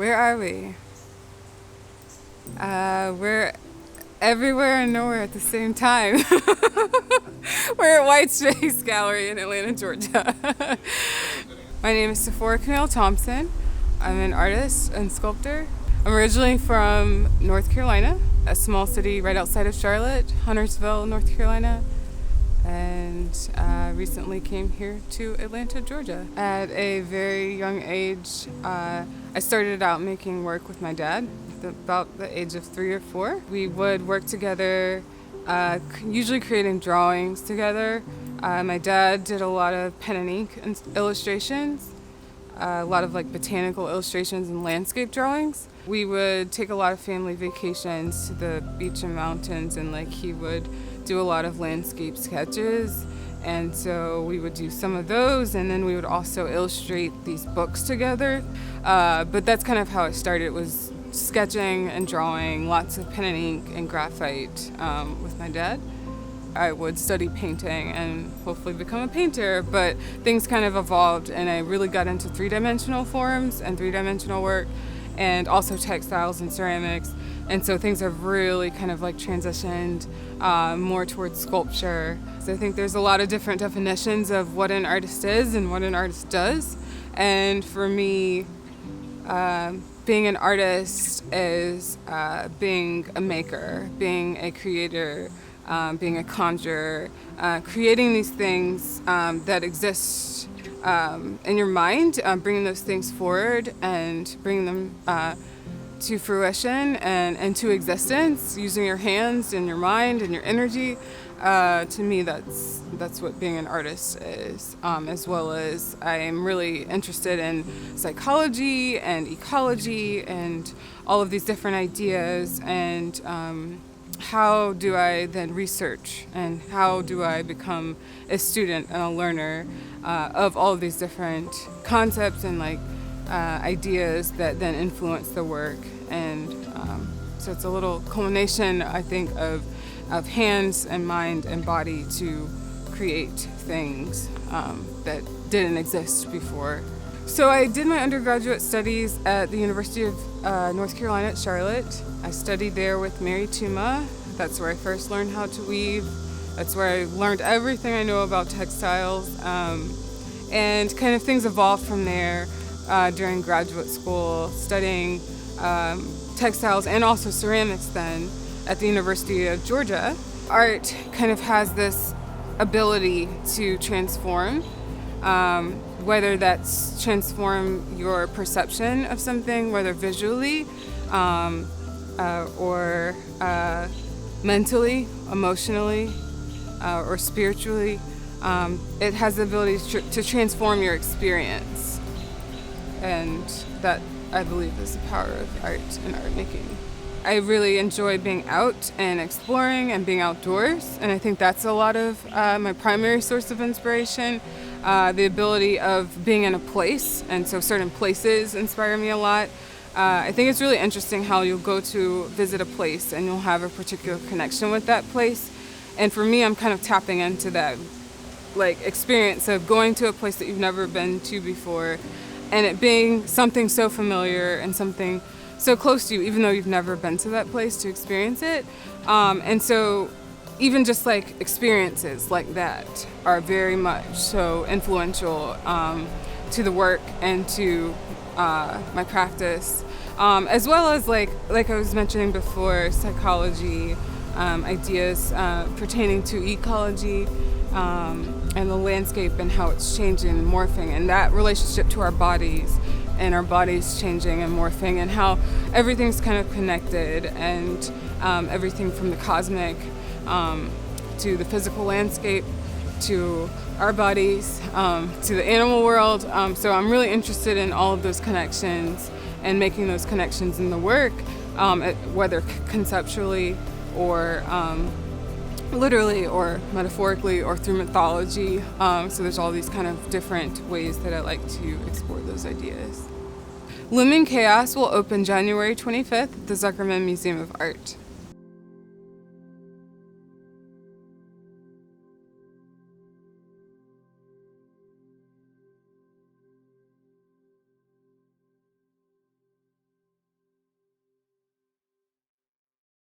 Where are we? We're everywhere and nowhere at the same time. We're at White Space Gallery in Atlanta, Georgia. My name is Zipporah Camille Thompson. I'm an artist and sculptor. I'm originally from North Carolina, a small city right outside of Charlotte, Huntersville, North Carolina, and recently came here to Atlanta, Georgia. At a very young age, I started out making work with my dad, about the age of 3 or 4. We would work together, usually creating drawings together. My dad did a lot of pen and ink illustrations, a lot of like botanical illustrations and landscape drawings. We would take a lot of family vacations to the beach and mountains, and like he would do a lot of landscape sketches. And so we would do some of those, and then we would also illustrate these books together. But that's kind of how it started. It was sketching and drawing, lots of pen and ink and graphite with my dad. I would study painting and hopefully become a painter, but things kind of evolved, and I really got into three-dimensional forms and three-dimensional work, and also textiles and ceramics. And so things have really kind of like transitioned more towards sculpture. So I think there's a lot of different definitions of what an artist is and what an artist does. And for me, being an artist is being a maker, being a creator, being a conjurer, creating these things that exist in your mind, bringing those things forward and bringing them to fruition and into existence, using your hands and your mind and your energy. To me, that's what being an artist is, as well as I am really interested in psychology and ecology and all of these different ideas, and how do I then research, and how do I become a student and a learner of all of these different concepts and ideas that then influence the work. And so it's a little culmination, I think, of hands and mind and body to create things that didn't exist before. So I did my undergraduate studies at the University of North Carolina at Charlotte. I studied there with Mary Tuma. That's where I first learned how to weave. That's where I learned everything I know about textiles. And kind of things evolved from there during graduate school, studying textiles and also ceramics then at the University of Georgia. Art kind of has this ability to transform, whether that's transform your perception of something, whether visually or mentally, emotionally, or spiritually. It has the ability to transform your experience, and that, I believe, is the power of art and art making. I really enjoy being out and exploring and being outdoors, and I think that's a lot of my primary source of inspiration, the ability of being in a place, and so certain places inspire me a lot. I think it's really interesting how you'll go to visit a place and you'll have a particular connection with that place, and for me, I'm kind of tapping into that experience of going to a place that you've never been to before, and it being something so familiar and something so close to you, even though you've never been to that place to experience it. And so even just experiences like that are very much so influential to the work and to my practice, as well as like I was mentioning before, psychology, ideas pertaining to ecology, and the landscape and how it's changing and morphing, and that relationship to our bodies and our bodies changing and morphing, and how everything's kind of connected, and everything from the cosmic to the physical landscape to our bodies to the animal world. So I'm really interested in all of those connections and making those connections in the work, whether conceptually or literally or metaphorically or through mythology. So there's all these kind of different ways that I like to explore those ideas. Looming Chaos will open January 25th at the Zuckerman Museum of Art.